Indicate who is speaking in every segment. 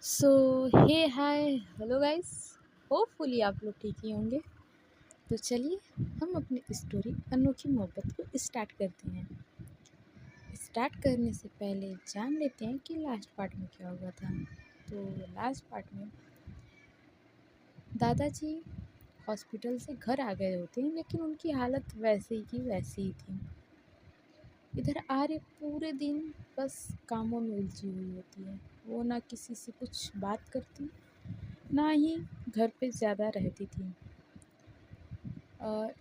Speaker 1: सो हे hi hello guys. Hopefully आप लोग ठीक ही होंगे। तो चलिए हम अपनी स्टोरी अनोखी मोहब्बत को स्टार्ट करते हैं। स्टार्ट करने से पहले जान लेते हैं कि लास्ट पार्ट में क्या हुआ था। तो लास्ट पार्ट में दादाजी हॉस्पिटल से घर आ गए होते हैं, लेकिन उनकी हालत वैसे ही की वैसी ही थी। इधर आर्य पूरे दिन बस कामों में उलझी हुई होती है। वो ना किसी से कुछ बात करती, ना ही घर पे ज़्यादा रहती थी।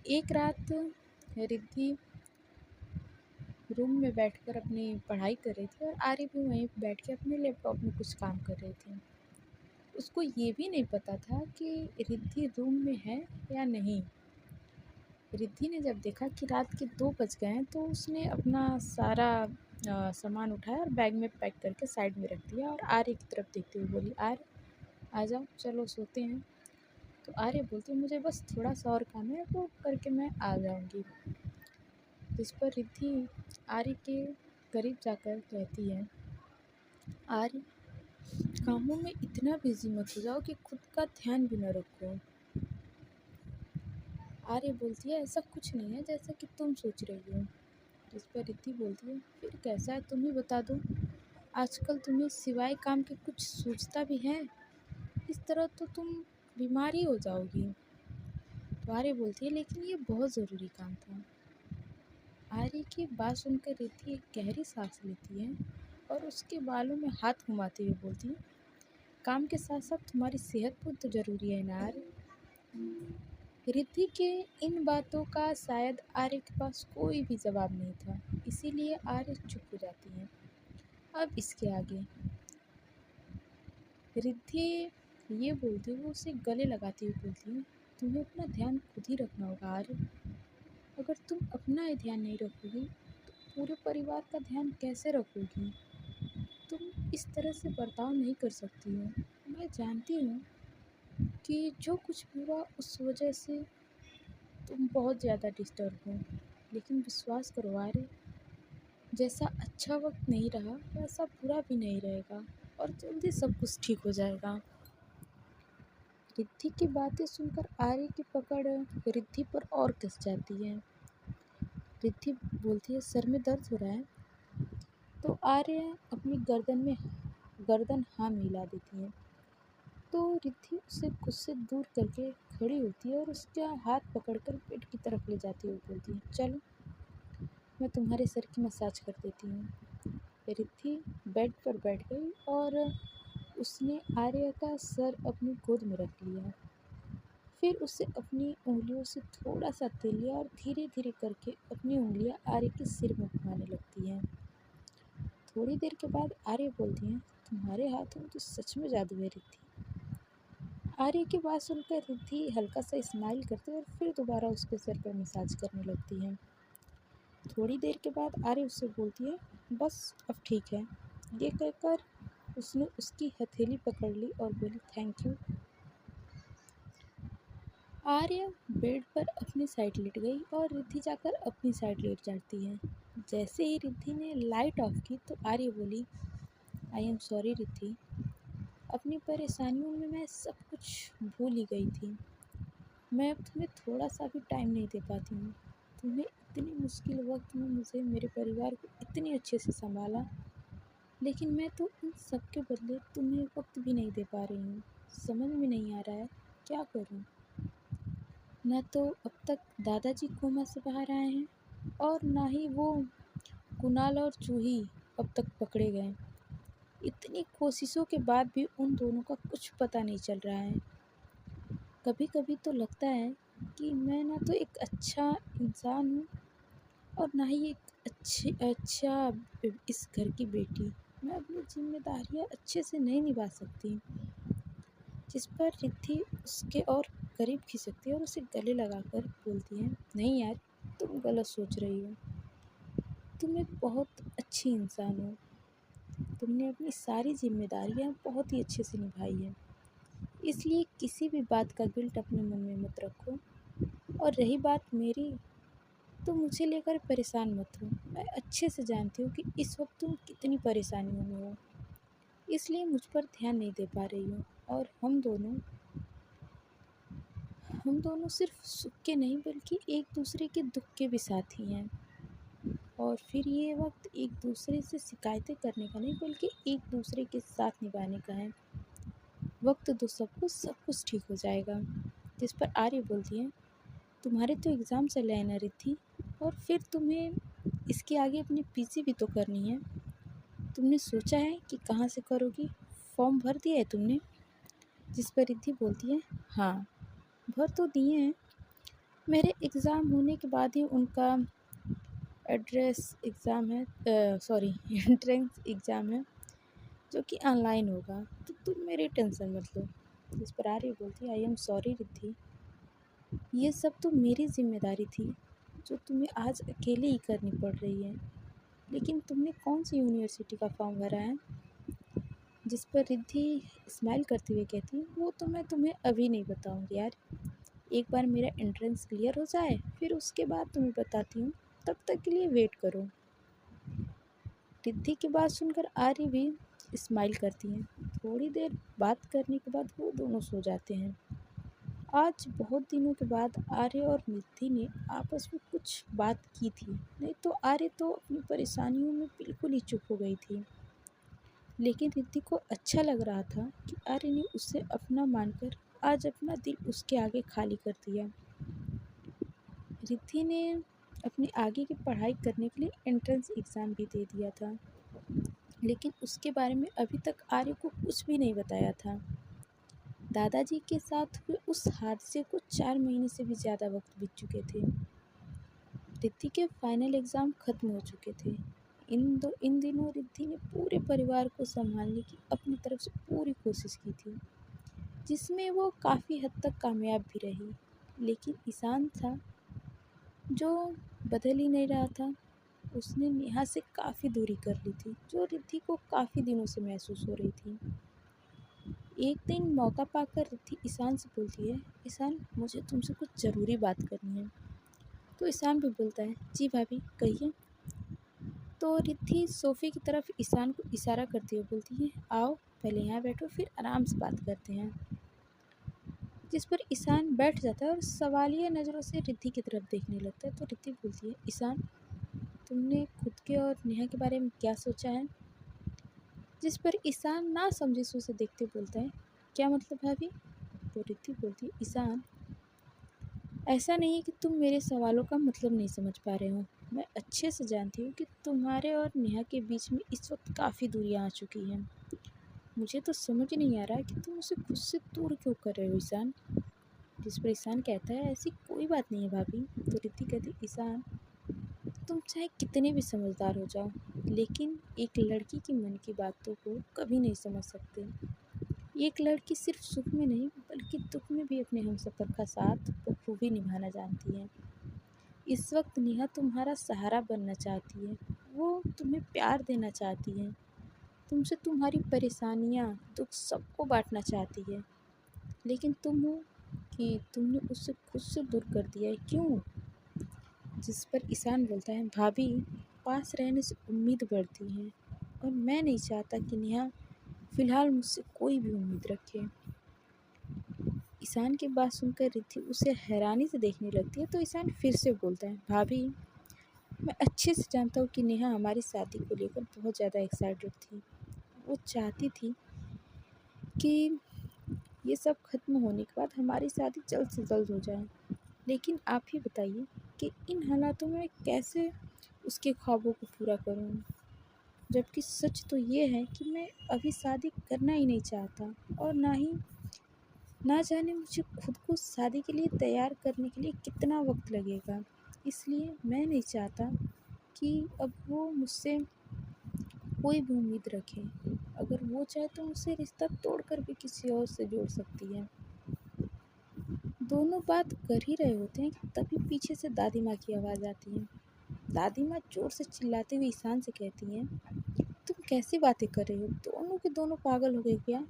Speaker 1: एक रात रिद्धि रूम में बैठकर अपनी पढ़ाई कर रही थी और आर्य भी वहीं बैठ के अपने लैपटॉप में कुछ काम कर रही थी। उसको ये भी नहीं पता था कि रिद्धि रूम में है या नहीं। रिद्धि ने जब देखा कि रात के 2 बज गए हैं, तो उसने अपना सारा सामान उठाया और बैग में पैक करके साइड में रख दिया और आर्य की तरफ देखते हुए बोली, आर्य आ जाओ, चलो सोते हैं। तो आर्य बोलती, मुझे बस थोड़ा सा और काम है, वो करके मैं आ जाऊंगी। जिस पर रिद्धि आर्य के करीब जाकर कहती है, आर्य कामों में इतना बिजी मत हो जाओ कि खुद का ध्यान भी न रखो। आर्य बोलती है, ऐसा कुछ नहीं है जैसा कि तुम सोच रही हो। जिस पर रिद्धि बोलती है, फिर कैसा है तुम ही बता दो। आजकल तुम्हें सिवाय काम के कुछ सोचता भी है? इस तरह तो तुम बीमार ही हो जाओगी। तो आर्य बोलती है, लेकिन ये बहुत ज़रूरी काम था। आर्य की बात सुनकर रिद्धि एक गहरी सांस लेती है और उसके बालों में हाथ घुमाते हुए बोलती है, काम के साथ साथ तुम्हारी सेहत भी तो ज़रूरी है ना आर्य। रिद्धि के इन बातों का शायद आर्य के पास कोई भी जवाब नहीं था, इसीलिए आर्य चुप हो जाती है। अब इसके आगे रिद्धि ये बोलती हुए उसे गले लगाती हुई बोलती है, तुम्हें अपना ध्यान खुद ही रखना होगा आर्य। अगर तुम अपना ही ध्यान नहीं रखोगी तो पूरे परिवार का ध्यान कैसे रखोगी? तुम इस तरह से बर्ताव नहीं कर सकती हो। मैं जानती हूँ कि जो कुछ भी हुआ उस वजह से तुम बहुत ज़्यादा डिस्टर्ब हो, लेकिन विश्वास करो आर्य, जैसा अच्छा वक्त नहीं रहा वैसा बुरा भी नहीं रहेगा और जल्दी सब कुछ ठीक हो जाएगा। रिद्धि की बातें सुनकर आर्य की पकड़ रिद्धि पर और कस जाती है। रिद्धि बोलती है, सर में दर्द हो रहा है? तो आर्य अपनी गर्दन हाँ में हिला देती है। तो रिद्धि उसे खुद से दूर करके खड़ी होती है और उसका हाथ पकड़कर पेट की तरफ ले जाती हुई बोलती है, चलो मैं तुम्हारे सर की मसाज कर देती हूँ। रिद्धि बेड पर बैठ गई और उसने आर्य का सर अपनी गोद में रख लिया। फिर उसे अपनी उंगलियों से थोड़ा सा तेल लिया और धीरे धीरे करके अपनी उंगलियां आर्य के सिर में घुमाने लगती हैं। थोड़ी देर के बाद आर्य बोलती हैं, तुम्हारे हाथों में तो सच में जादू है रिद्धि। आर्य की बात सुनकर रिद्धि हल्का सा स्माइल करती है और फिर दोबारा उसके सर पर मसाज करने लगती है। थोड़ी देर के बाद आर्य उससे बोलती है, बस अब ठीक है। ये कहकर उसने उसकी हथेली पकड़ ली और बोली, थैंक यू। आर्य बेड पर अपनी साइड लेट गई और रिद्धि जाकर अपनी साइड लेट जाती है। जैसे ही रिद्धि ने लाइट ऑफ की तो आर्य बोली, आई एम सॉरी रिद्धि, अपनी परेशानियों में मैं सब कुछ भूल ही गई थी। मैं अब तुम्हें थोड़ा सा भी टाइम नहीं दे पाती हूँ। तुम्हें इतनी मुश्किल वक्त में मुझे मेरे परिवार को इतने अच्छे से संभाला, लेकिन मैं तो इन सब के बदले तुम्हें वक्त भी नहीं दे पा रही हूँ। समझ में नहीं आ रहा है क्या करूँ। न तो अब तक दादाजी कोमा से बाहर आए हैं और ना ही वो कुणाल और जूही अब तक पकड़े गए। इतनी कोशिशों के बाद भी उन दोनों का कुछ पता नहीं चल रहा है। कभी कभी तो लगता है कि मैं ना तो एक अच्छा इंसान हूँ और ना ही एक अच्छा इस घर की बेटी। मैं अपनी जिम्मेदारियाँ अच्छे से नहीं निभा सकती। जिस पर रिद्धि उसके और करीब खिसकती है और उसे गले लगाकर बोलती है, नहीं यार, तुम गलत सोच रही हो। तुम एक बहुत अच्छी इंसान हो। तुमने अपनी सारी जिम्मेदारियां बहुत ही अच्छे से निभाई है, इसलिए किसी भी बात का गिल्ट अपने मन में मत रखो। और रही बात मेरी, तो मुझे लेकर परेशान मत हो। मैं अच्छे से जानती हूँ कि इस वक्त तुम कितनी परेशानियों में हो, इसलिए मुझ पर ध्यान नहीं दे पा रही हो। और हम दोनों सिर्फ सुख के नहीं बल्कि एक दूसरे के दुख के भी साथी हैं। और फिर ये वक्त एक दूसरे से शिकायतें करने का नहीं बल्कि एक दूसरे के साथ निभाने का है। वक्त दो सबको, सब कुछ ठीक हो जाएगा। जिस पर आर्य बोलती है, तुम्हारे तो एग्ज़ाम चल रहे हैं ना रिद्धि, और फिर तुम्हें इसके आगे अपनी पीजी भी तो करनी है। तुमने सोचा है कि कहाँ से करोगी? फॉर्म भर दिया है तुमने? जिस पर रिद्धि बोलती है, हाँ भर तो दिए हैं। मेरे एग्ज़ाम होने के बाद ही उनका एड्रेस एग्ज़ाम है, सॉरी एंट्रेंस एग्ज़ाम है, जो कि ऑनलाइन होगा, तो तुम मेरी टेंशन मत लो। जिस पर आर्य बोलती है, आई एम सॉरी रिद्धि, ये सब तो मेरी जिम्मेदारी थी जो तुम्हें आज अकेले ही करनी पड़ रही है। लेकिन तुमने कौन सी यूनिवर्सिटी का फॉर्म भरा है? जिस पर रिद्धि स्माइल करते हुए कहती है, वो तो मैं तुम्हें अभी नहीं बताऊंगी यार, एक बार मेरा एंट्रेंस क्लियर हो जाए फिर उसके बाद तुम्हें बताती हूँ, तब तक के लिए वेट करो। रिद्धि की बात सुनकर आर्य भी स्माइल करती हैं। थोड़ी देर बात करने के बाद वो दोनों सो जाते हैं। आज बहुत दिनों के बाद आर्य और रिद्धि ने आपस में कुछ बात की थी, नहीं तो आर्य तो अपनी परेशानियों में बिल्कुल ही चुप हो गई थी। लेकिन रिद्धि को अच्छा लग रहा था कि आर्य ने उसे अपना मानकर आज अपना दिल उसके आगे खाली कर दिया। रिद्धि ने अपनी आगे की पढ़ाई करने के लिए एंट्रेंस एग्ज़ाम भी दे दिया था, लेकिन उसके बारे में अभी तक आर्य को कुछ भी नहीं बताया था। दादाजी के साथ हुए उस हादसे को 4 महीने से भी ज़्यादा वक्त बीत चुके थे। रिद्धि के फाइनल एग्ज़ाम ख़त्म हो चुके थे। इन दिनों रिद्धि ने पूरे परिवार को संभालने की अपनी तरफ से पूरी कोशिश की थी, जिसमें वो काफ़ी हद तक कामयाब भी रही। लेकिन ईशान था जो बदल ही नहीं रहा था। उसने नेहा से काफ़ी दूरी कर ली थी, जो रिद्धि को काफ़ी दिनों से महसूस हो रही थी। एक दिन मौका पाकर रिद्धि ईशान से बोलती है, ईशान मुझे तुमसे कुछ ज़रूरी बात करनी है। तो ईशान भी बोलता है, जी भाभी कहिए। तो रिद्धि सोफ़े की तरफ ईशान को इशारा करती हुए बोलती है, आओ पहले यहाँ बैठो फिर आराम से बात करते हैं। जिस पर ईशान बैठ जाता है और सवालिया नज़रों से रिद्धि की तरफ देखने लगता है। तो रिद्धि बोलती है, ईशान तुमने खुद के और नेहा के बारे में क्या सोचा है? जिस पर ईशान ना समझे से उसे देखते बोलता है, क्या मतलब भाभी? तो रिद्धि बोलती है, ईशान ऐसा नहीं है कि तुम मेरे सवालों का मतलब नहीं समझ पा रहे हो। मैं अच्छे से जानती हूँ कि तुम्हारे और नेहा के बीच में इस वक्त काफ़ी दूरियाँ आ चुकी हैं। मुझे तो समझ नहीं आ रहा कि तुम उसे खुद से दूर क्यों कर रहे हो ईशान। जिस पर ईशान कहता है, ऐसी कोई बात नहीं है भाभी। तो रिद्धि कहती है, ईशान तुम चाहे कितने भी समझदार हो जाओ, लेकिन एक लड़की की मन की बातों को कभी नहीं समझ सकते। एक लड़की सिर्फ सुख में नहीं बल्कि दुख में भी अपने हमसफ़र का साथ बखूबी निभाना जानती है। इस वक्त नेहा तुम्हारा सहारा बनना चाहती है, वो तुम्हें प्यार देना चाहती है, तुमसे तुम्हारी परेशानियाँ दुख सबको बांटना चाहती है, लेकिन तुम हो कि तुमने उससे खुद से दूर कर दिया है, क्यों? जिस पर ईशान बोलता है, भाभी पास रहने से उम्मीद बढ़ती है और मैं नहीं चाहता कि नेहा फ़िलहाल मुझसे कोई भी उम्मीद रखे। ईशान की बात सुनकर रिद्धि उसे हैरानी से देखने लगती है। तो ईशान फिर से बोलता है, भाभी मैं अच्छे से जानता हूँ कि नेहा हमारी शादी को लेकर बहुत ज़्यादा एक्साइटेड थी। वो चाहती थी कि ये सब खत्म होने के बाद हमारी शादी जल्द से जल्द हो जाए, लेकिन आप ही बताइए कि इन हालातों में कैसे उसके ख्वाबों को पूरा करूँ, जबकि सच तो ये है कि मैं अभी शादी करना ही नहीं चाहता, और ना जाने मुझे खुद को शादी के लिए तैयार करने के लिए कितना वक्त लगेगा। इसलिए मैं नहीं चाहता कि अब वो मुझसे कोई भी उम्मीद रखे। अगर वो चाहे तो मुझसे रिश्ता तोड़कर भी किसी और से जोड़ सकती है। दोनों बात कर ही रहे होते हैं कि तभी पीछे से दादी माँ की आवाज़ आती है। दादी माँ ज़ोर से चिल्लाते हुए ईशान से कहती हैं, तुम कैसी बातें कर रहे हो? दोनों के दोनों पागल हो गए क्या?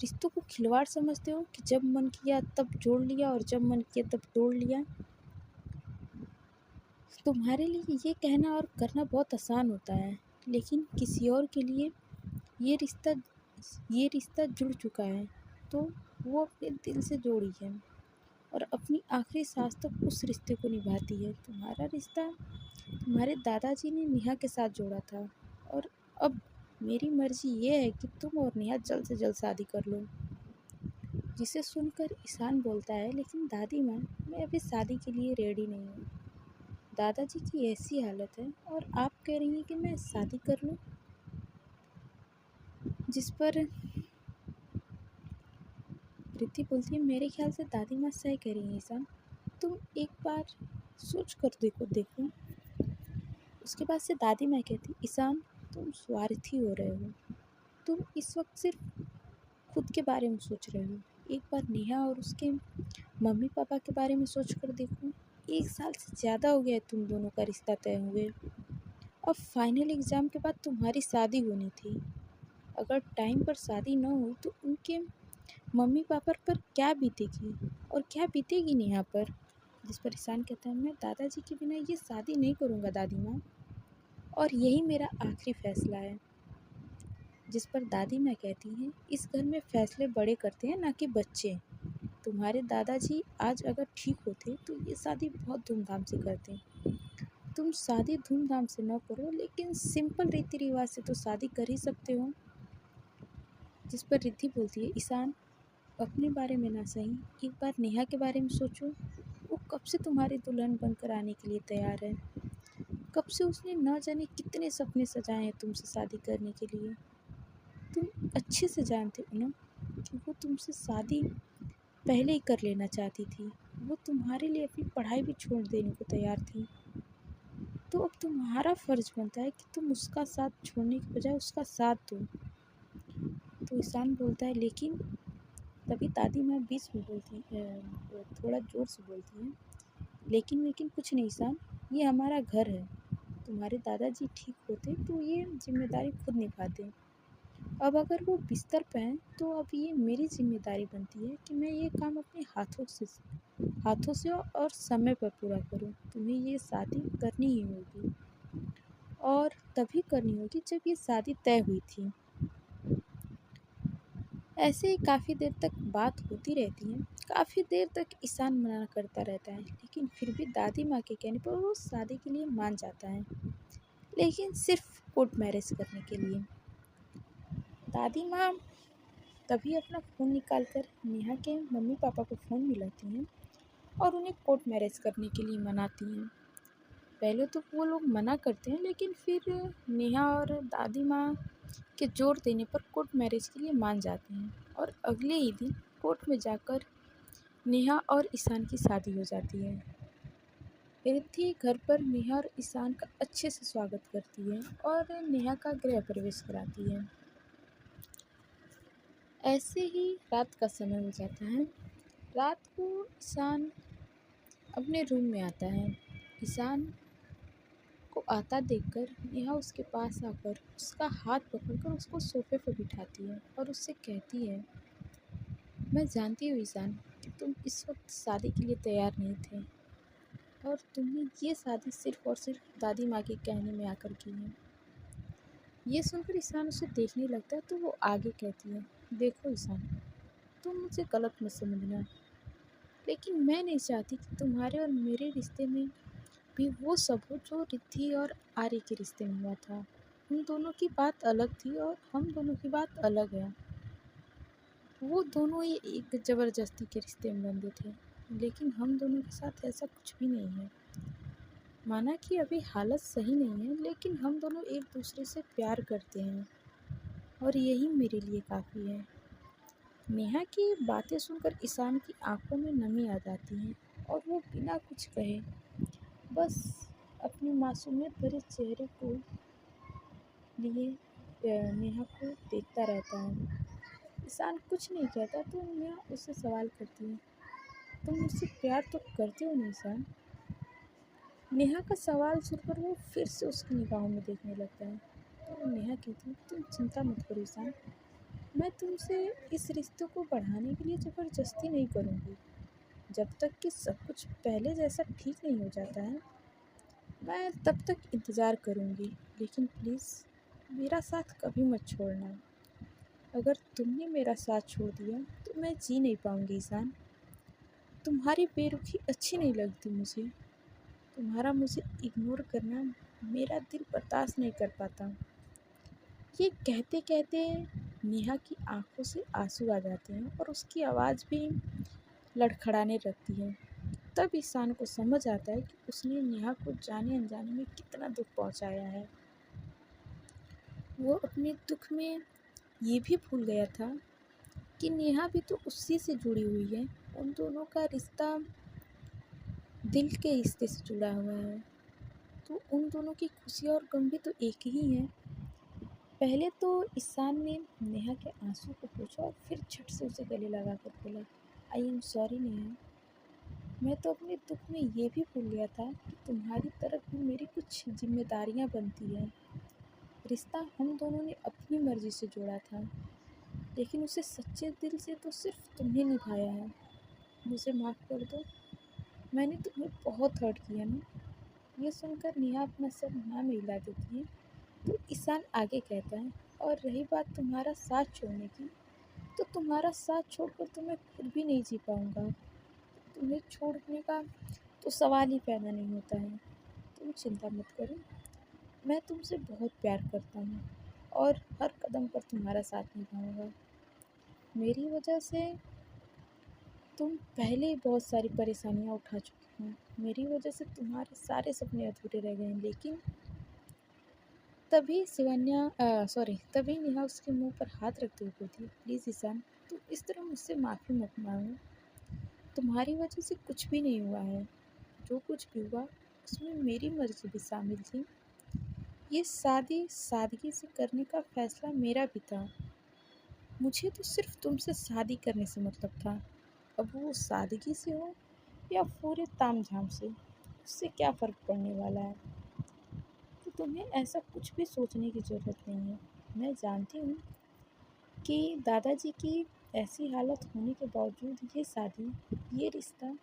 Speaker 1: रिश्तों को खिलवाड़ समझते हो कि जब मन किया तब जोड़ लिया और जब मन किया तब तोड़ लिया? तुम्हारे लिए ये कहना और करना बहुत आसान होता है, लेकिन किसी और के लिए ये रिश्ता ये रिश्ता जुड़ चुका है तो वो अपने दिल से जोड़ी है और अपनी आखिरी सांस तक उस रिश्ते को निभाती है। तुम्हारा रिश्ता तुम्हारे दादाजी ने नेहा के साथ जोड़ा था और अब मेरी मर्जी ये है कि तुम और नेहा जल्द से जल्द शादी कर लो। जिसे सुनकर ईशान बोलता है, लेकिन दादी माँ, मैं अभी शादी के लिए रेडी नहीं हूँ। दादाजी की ऐसी हालत है और आप कह रही हैं कि मैं शादी कर लूँ। जिस पर रिद्धि बोलती है, मेरे ख्याल से दादी माँ सही कह रही हैं ईशान, तुम एक बार सोच कर देखो। उसके बाद से दादी माँ कहती, ईशान तुम स्वार्थी हो रहे हो। तुम इस वक्त सिर्फ खुद के बारे में सोच रहे हो। एक बार नेहा और उसके मम्मी पापा के बारे में सोच कर देखो। 1 साल से ज़्यादा हो गया है तुम दोनों का रिश्ता तय हुए। अब फाइनल एग्ज़ाम के बाद तुम्हारी शादी होनी थी। अगर टाइम पर शादी न हुई तो उनके मम्मी पापा पर क्या बीतेगी और क्या बीतेगी नेहा पर। जिस पर ईशान कहता है, मैं दादाजी के बिना ये शादी नहीं करूँगा दादी माँ, और यही मेरा आखिरी फैसला है। जिस पर दादी माँ कहती हैं, इस घर में फैसले बड़े करते हैं ना कि बच्चे। तुम्हारे दादाजी आज अगर ठीक होते तो ये शादी बहुत धूमधाम से करते। तुम शादी धूमधाम से न करो, लेकिन सिंपल रीति रिवाज से तो शादी कर ही सकते हो। जिस पर रिद्धि बोलती है, ईशान अपने बारे में ना सही, एक बार नेहा के बारे में सोचो। वो कब से तुम्हारी दुल्हन बनकर आने के लिए तैयार है। कब से उसने न जाने कितने सपने सजाए हैं तुमसे शादी करने के लिए। तुम अच्छे से जानते हो ना कि वो तुमसे शादी पहले ही कर लेना चाहती थी। वो तुम्हारे लिए अपनी पढ़ाई भी छोड़ देने को तैयार थी। तो अब तुम्हारा फ़र्ज़ बनता है कि तुम उसका साथ छोड़ने की बजाय उसका साथ दो। तो ईशान बोलता है, लेकिन तभी दादी माँ बीच में बोलती थोड़ा ज़ोर से बोलती हैं, लेकिन कुछ नहीं ईशान, ये हमारा घर है। तुम्हारे दादाजी ठीक होते तो ये जिम्मेदारी खुद निभाते। अब अगर वो बिस्तर पे हैं तो अब ये मेरी जिम्मेदारी बनती है कि मैं ये काम अपने हाथों से और समय पर पूरा करूं। तुम्हें ये शादी करनी ही होगी और तभी करनी होगी जब ये शादी तय हुई थी। ऐसे ही काफ़ी देर तक बात होती रहती है। काफ़ी देर तक ईशान मना करता रहता है, लेकिन फिर भी दादी माँ के कहने पर वो शादी के लिए मान जाता है, लेकिन सिर्फ कोर्ट मैरिज करने के लिए। दादी माँ तभी अपना फ़ोन निकाल कर नेहा के मम्मी पापा को फ़ोन मिलाती हैं और उन्हें कोर्ट मैरिज करने के लिए मनाती हैं। पहले तो वो लोग मना करते हैं, लेकिन फिर नेहा और दादी माँ के ज़ोर देने पर कोर्ट मैरिज के लिए मान जाते हैं और अगले ही दिन कोर्ट में जाकर नेहा और ईशान की शादी हो जाती है। रिद्धि घर पर नेहा और ईशान का अच्छे से स्वागत करती है और नेहा का गृह प्रवेश कराती है। ऐसे ही रात का समय हो जाता है। रात को ईशान अपने रूम में आता है। ईशान को आता देखकर नेहा उसके पास आकर उसका हाथ पकड़कर उसको सोफे पर बिठाती है और उससे कहती है, मैं जानती हूँ ईशान कि तुम इस वक्त शादी के लिए तैयार नहीं थे और तुमने ये शादी सिर्फ और सिर्फ दादी माँ के कहने में आकर की है। ये सुनकर ईशान उसे देखने लगता है तो वो आगे कहती है, देखो ईशान, तुम मुझे गलत मत समझना, लेकिन मैं नहीं चाहती कि तुम्हारे और मेरे रिश्ते में भी वो सब हो जो रिद्धि और आर्य के रिश्ते में हुआ था। उन दोनों की बात अलग थी और हम दोनों की बात अलग है। वो दोनों ही एक ज़बरदस्ती के रिश्ते में बंधे थे, लेकिन हम दोनों के साथ ऐसा कुछ भी नहीं है। माना कि अभी हालत सही नहीं है, लेकिन हम दोनों एक दूसरे से प्यार करते हैं और यही मेरे लिए काफ़ी है। नेहा की बातें सुनकर ईशान की आंखों में नमी आ जाती है और वो बिना कुछ कहे बस अपनी मासूमियत भरे चेहरे को लिए नेहा को देखता रहता है। ईशान कुछ नहीं कहता तो नेहा उससे सवाल करती है, तुम मुझसे प्यार तो करते हो ना ईशान। नेहा का सवाल सुनकर वो फिर से उसकी निगाहों में देखने लगता है। तो नेहा कहती है, तुम चिंता मत करो ईशान, मैं तुमसे इस रिश्ते को बढ़ाने के लिए ज़बरदस्ती नहीं करूँगी। जब तक कि सब कुछ पहले जैसा ठीक नहीं हो जाता है, मैं तब तक इंतज़ार करूँगी, लेकिन प्लीज़ मेरा साथ कभी मत छोड़ना। अगर तुमने मेरा साथ छोड़ दिया तो मैं जी नहीं पाऊंगी ईशान। तुम्हारी बेरुखी अच्छी नहीं लगती मुझे। तुम्हारा मुझे इग्नोर करना मेरा दिल बर्दाश्त नहीं कर पाता। ये कहते कहते नेहा की आंखों से आंसू आ जाते हैं और उसकी आवाज़ भी लड़खड़ाने लगती है। तब ईशान को समझ आता है कि उसने नेहा को जाने अनजाने में कितना दुख पहुंचाया है। वो अपने दुख में ये भी भूल गया था कि नेहा भी तो उसी से जुड़ी हुई है। उन दोनों का रिश्ता दिल के रिश्ते से जुड़ा हुआ है। तो उन दोनों की खुशी और गम भी तो एक ही है। पहले तो ईशान ने नेहा के आंसू को पोंछा और फिर झट से उसे गले लगाकर बोला, आई एम सॉरी नेहा। मैं तो अपने दुख में ये भी भूल गया था कि तुम्हारी तरफ भी मेरी कुछ जिम्मेदारियां बनती हैं। रिश्ता हम दोनों ने अपनी मर्जी से जोड़ा था, लेकिन उसे सच्चे दिल से तो सिर्फ तुमने निभाया है। मुझे माफ़ कर दो, मैंने तुम्हें बहुत हर्ट किया ना। ये सुनकर नेहा अपना सर ना में हिला देती है। तो ईशान आगे कहता है, और रही बात तुम्हारा साथ छोड़ने की, तो तुम्हारा साथ छोड़कर तो मैं खुद भी नहीं जी पाऊंगा। तुम्हें छोड़ने का तो सवाल ही पैदा नहीं होता है। तुम चिंता मत करो, मैं तुमसे बहुत प्यार करता हूँ और हर कदम पर तुम्हारा साथ निभाऊंगा। मेरी वजह से तुम पहले ही बहुत सारी परेशानियाँ उठा चुकी हो। मेरी वजह से तुम्हारे सारे सपने अधूरे रह गए हैं। लेकिन तभी नेहा उसके मुंह पर हाथ रखते हुए बोलती है, प्लीज़ ईशान, तुम इस तरह मुझसे माफ़ी मत मांगो। तुम्हारी वजह से कुछ भी नहीं हुआ है। जो कुछ भी हुआ उसमें मेरी मर्जी भी शामिल थी। ये शादी सादगी से करने का फैसला मेरा भी था। मुझे तो सिर्फ तुमसे शादी करने से मतलब था। अब वो सादगी से हो या पूरे तामझाम से, उससे क्या फ़र्क पड़ने वाला है। तो तुम्हें ऐसा कुछ भी सोचने की ज़रूरत नहीं है। मैं जानती हूँ कि दादाजी की ऐसी हालत होने के बावजूद ये शादी, ये रिश्ता,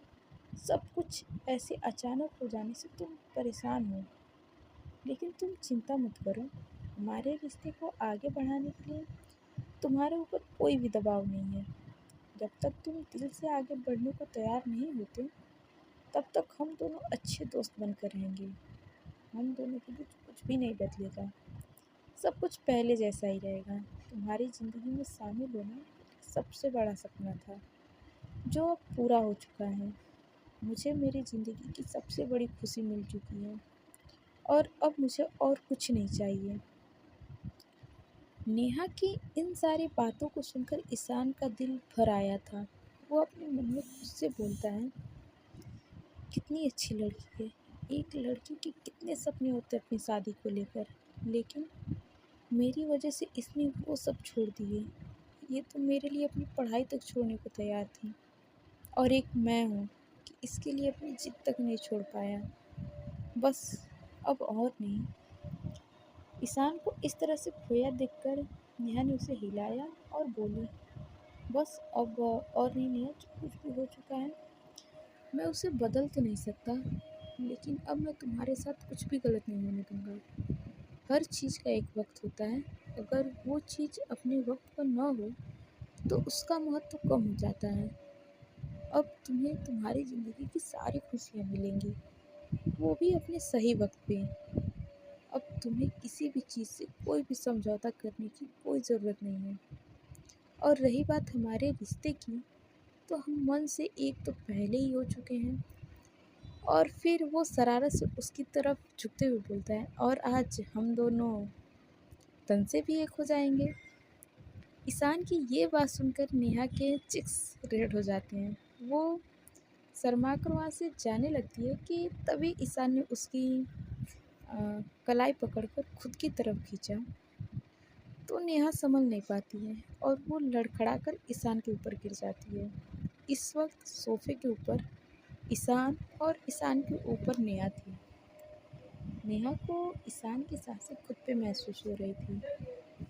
Speaker 1: सब कुछ ऐसे अचानक हो जाने से तुम परेशान हो। लेकिन तुम चिंता मत करो, हमारे रिश्ते को आगे बढ़ाने के लिए तुम्हारे ऊपर कोई भी दबाव नहीं है। जब तक तुम दिल से आगे बढ़ने को तैयार नहीं होते, तब तक हम दोनों अच्छे दोस्त बनकर रहेंगे। हम दोनों के बीच कुछ भी नहीं बदलेगा। सब कुछ पहले जैसा ही रहेगा। तुम्हारी ज़िंदगी में शामिल होना सबसे बड़ा सपना था, जो अब पूरा हो चुका है। मुझे मेरी ज़िंदगी की सबसे बड़ी खुशी मिल चुकी है और अब मुझे और कुछ नहीं चाहिए। नेहा की इन सारी बातों को सुनकर ईशान का दिल भर आया था। वो अपने मन में खुद से बोलता है, कितनी अच्छी लड़की है। एक लड़की के कितने सपने होते हैं अपनी शादी को लेकर, लेकिन मेरी वजह से इसने वो सब छोड़ दिए। ये तो मेरे लिए अपनी पढ़ाई तक छोड़ने को तैयार थी, और एक मैं हूँ कि इसके लिए अपनी जिद तक नहीं छोड़ पाया। बस अब और नहीं। ईशान को इस तरह से खोया देखकर नेहा ने उसे हिलाया और बोली, बस अब और नहीं नेहा, जो कुछ भी हो चुका है मैं उसे बदल तो नहीं सकता, लेकिन अब मैं तुम्हारे साथ कुछ भी गलत नहीं होने दूंगा। हर चीज़ का एक वक्त होता है। अगर वो चीज़ अपने वक्त पर न हो तो उसका महत्व कम हो जाता है। अब तुम्हें तुम्हारी ज़िंदगी की सारी खुशियाँ मिलेंगी, वो भी अपने सही वक्त पे। अब तुम्हें किसी भी चीज़ से कोई भी समझौता करने की कोई ज़रूरत नहीं है। और रही बात हमारे रिश्ते की, तो हम मन से एक तो पहले ही हो चुके हैं। और फिर वो शरारत से उसकी तरफ झुकते हुए बोलता है, और आज हम दोनों तन से भी एक हो जाएंगे। ईशान की ये बात सुनकर नेहा के चिक्स रेड हो जाते हैं। वो शर्मा कर वहाँ से जाने लगती है कि तभी ईशान ने उसकी कलाई पकड़कर खुद की तरफ खींचा। तो नेहा संभल नहीं पाती है और वो लड़खड़ाकर ईशान के ऊपर गिर जाती है। इस वक्त सोफे के ऊपर ईशान और ईशान के ऊपर नेहा थी। नेहा को ईशान की सांसें खुद पे महसूस हो रही थी।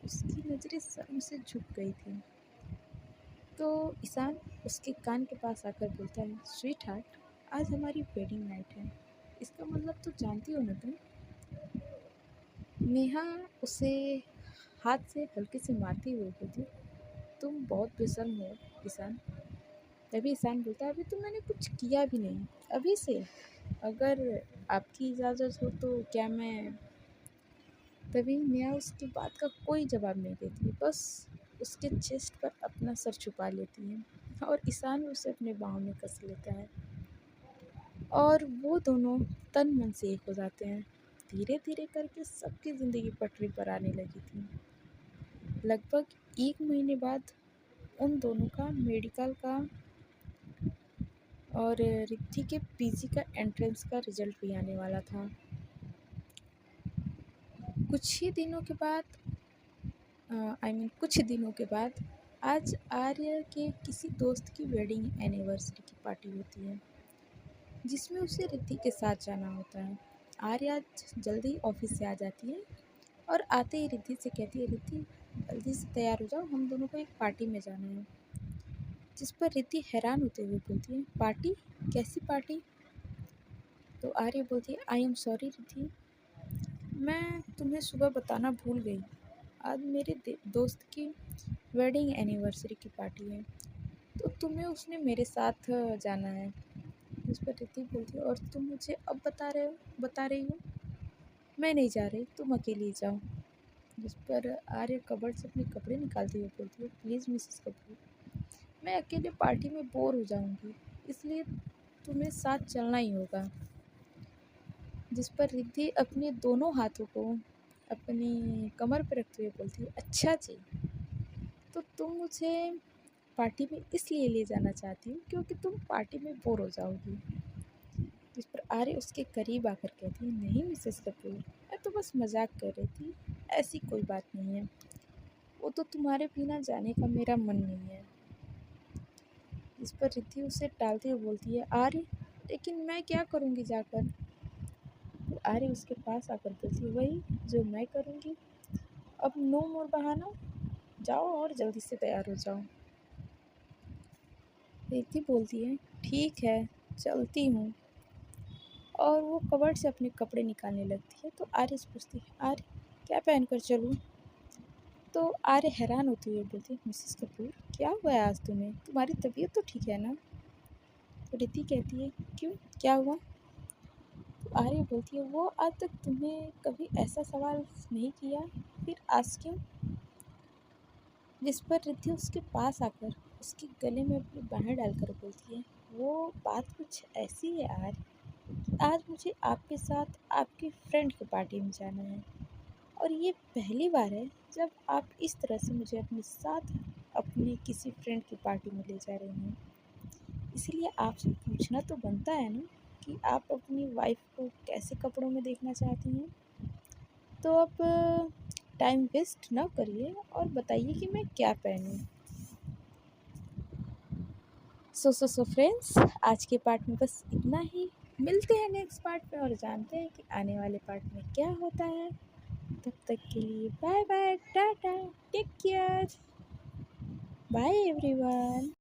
Speaker 1: उसकी नज़रें शर्म से झुक गई थी। तो ईशान उसके कान के पास आकर बोलता है, स्वीट हार्ट, आज हमारी वेडिंग नाइट है। इसका मतलब तो जानती हो ना तुम। नेहा उसे हाथ से हल्के से मारती हुई बोलती, तुम बहुत बेशर्म हो ईशान। तभी ईशान बोलता है, अभी तो मैंने कुछ किया भी नहीं, अभी से अगर आपकी इजाज़त हो तो क्या मैं। तभी नेहा उसकी बात का कोई जवाब नहीं देती, बस उसके चेस्ट पर अपना सर छुपा लेती है और ईशान उसे अपने बाहों में कस लेता है और वो दोनों तन मन से एक हो जाते हैं। धीरे धीरे करके सबकी ज़िंदगी पटरी पर आने लगी थी। लगभग 1 महीने बाद उन दोनों का मेडिकल का और रिद्धि के पीजी का एंट्रेंस का रिजल्ट भी आने वाला था। कुछ दिनों के बाद आज आर्य के किसी दोस्त की वेडिंग एनिवर्सरी की पार्टी होती है, जिसमें उसे रिद्धि के साथ जाना होता है। आर्य आज जल्दी ऑफिस से आ जाती है और आते ही रिद्धि से कहती है, रिद्धि जल्दी से तैयार हो जाओ, हम दोनों को एक पार्टी में जाना है। जिस पर रिद्धि हैरान होते हुए बोलती है, पार्टी? कैसी पार्टी? तो आर्य बोलती है, आई एम सॉरी रिद्धि, मैं तुम्हें सुबह बताना भूल गई। आज मेरे दोस्त की वेडिंग एनिवर्सरी की पार्टी है, तो तुम्हें उसने मेरे साथ जाना है। जिस पर रिद्धि बोलती है, और तुम मुझे अब बता रही हो? मैं नहीं जा रही, तुम अकेली जाओ। जिस पर आर्य कबर्ड से अपने कपड़े निकालती हुई बोलती है, प्लीज़ मिसेस कपूर, मैं अकेले पार्टी में बोर हो जाऊंगी, इसलिए तुम्हें साथ चलना ही होगा। जिस पर रिद्धि अपने दोनों हाथों को अपनी कमर पर रखते हुए बोलती है, अच्छा जी, तो तुम मुझे पार्टी में इसलिए ले जाना चाहती हो क्योंकि तुम पार्टी में बोर हो जाओगी। जिस पर आर्य उसके करीब आकर कहती है, नहीं मिसेस कपूर, मैं तो बस मजाक कर रही थी, ऐसी कोई बात नहीं है, वो तो तुम्हारे बिना जाने का मेरा मन नहीं है। इस पर रिद्धि उसे टालते हुए बोलती है, आर्य लेकिन मैं क्या करूँगी जाकर। तो आर्य उसके पास आकर बोलती है, वही जो मैं करूँगी, अब नो मोर बहाना, जाओ और जल्दी से तैयार हो जाओ। रिद्धि बोलती है, ठीक है, चलती हूँ, और वो कबर्ड से अपने कपड़े निकालने लगती है। तो आर्य से पूछती है, आर्य क्या पहन कर चलूँ? तो आर्य हैरान होते हुए बोलती है, मिसेस कपूर क्या हुआ है आज तुम्हें, तुम्हारी तबीयत तो ठीक है ना? तो रिद्धि कहती है, क्यों, क्या हुआ? तो आर्य बोलती है, वो आज तक तुम्हें कभी ऐसा सवाल नहीं किया, फिर आज क्यों? जिस पर रिद्धि उसके पास आकर उसके गले में अपनी बाहें डालकर बोलती है, वो बात कुछ ऐसी है आर्य, आज मुझे आपके साथ आपकी फ्रेंड की पार्टी में जाना है, और ये पहली बार है जब आप इस तरह से मुझे अपने साथ अपनी किसी फ्रेंड की पार्टी में ले जा रही हैं। इसलिए आपसे पूछना तो बनता है ना कि आप अपनी वाइफ को कैसे कपड़ों में देखना चाहती हैं। तो अब टाइम वेस्ट ना करिए और बताइए कि मैं क्या पहनूं। सो फ्रेंड्स, आज के पार्ट में बस इतना ही। मिलते हैं नेक्स्ट पार्ट में और जानते हैं कि आने वाले पार्ट में क्या होता है। तब तक के लिए bye bye, tata, take care, bye everyone.